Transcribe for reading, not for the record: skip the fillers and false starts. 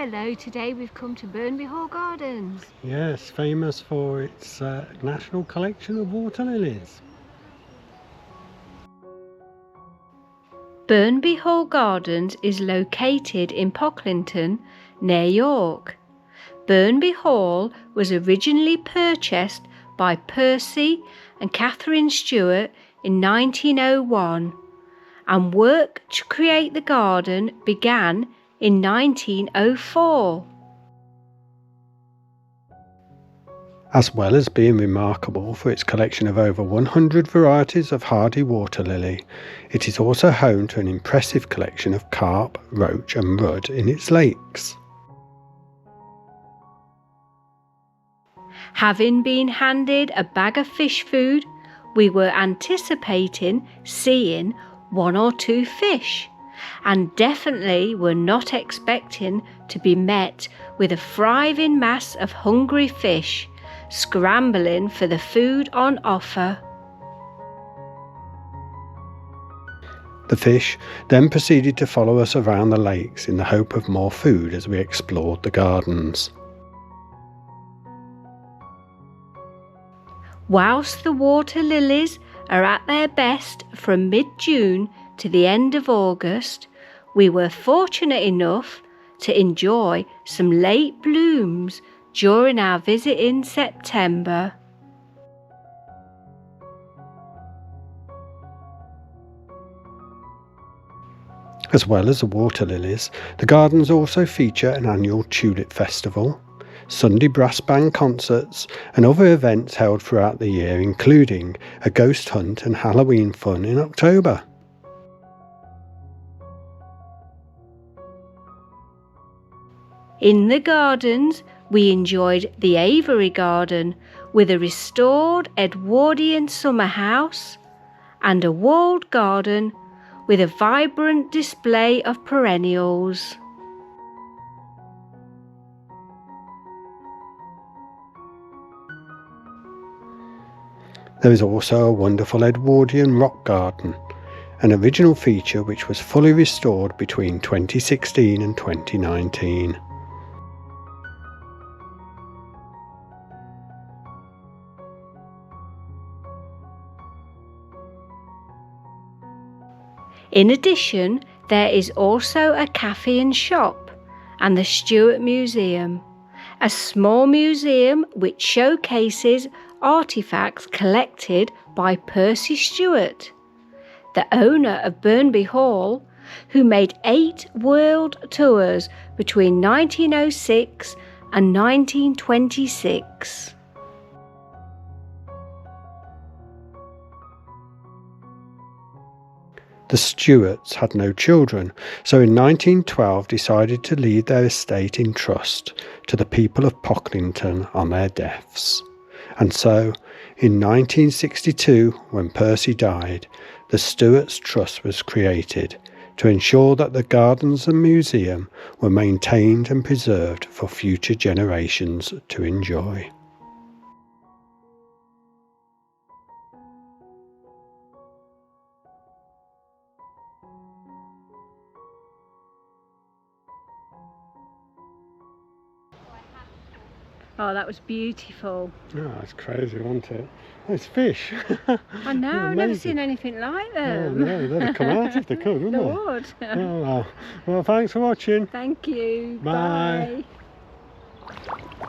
Hello, today we've come to Burnby Hall Gardens. Yes, famous for its national collection of water lilies. Burnby Hall Gardens is located in Pocklington, near York. Burnby Hall was originally purchased by Percy and Catherine Stewart in 1901, and work to create the garden began in 1904. As well as being remarkable for its collection of over 100 varieties of hardy water lily, it is also home to an impressive collection of carp, roach and rudd in its lakes. Having been handed a bag of fish food, we were anticipating seeing one or two fish, and definitely were not expecting to be met with a thriving mass of hungry fish scrambling for the food on offer. The fish then proceeded to follow us around the lakes in the hope of more food as we explored the gardens. Whilst the water lilies are at their best from mid-June to the end of August, we were fortunate enough to enjoy some late blooms during our visit in September. As well as the water lilies, the gardens also feature an annual tulip festival, Sunday brass band concerts and other events held throughout the year, including a ghost hunt and Halloween fun in October. In the gardens, we enjoyed the Aviary Garden with a restored Edwardian summer house and a walled garden with a vibrant display of perennials. There is also a wonderful Edwardian Rock Garden, an original feature which was fully restored between 2016 and 2019. In addition, there is also a cafe and shop and the Stewart Museum, a small museum which showcases artefacts collected by Percy Stewart, the owner of Burnby Hall, who made 8 world tours between 1906 and 1926. The Stewarts had no children, so in 1912 decided to leave their estate in trust to the people of Pocklington on their deaths. And so, in 1962, when Percy died, the Stewarts Trust was created to ensure that the gardens and museum were maintained and preserved for future generations to enjoy. Oh, that was beautiful. Oh, it's crazy, wasn't it? Oh, it's fish. I know, I've never seen anything like them. Oh, no, they'd come out if they could, wouldn't They they? would. Oh, well, thanks for watching. Thank you. Bye. Bye.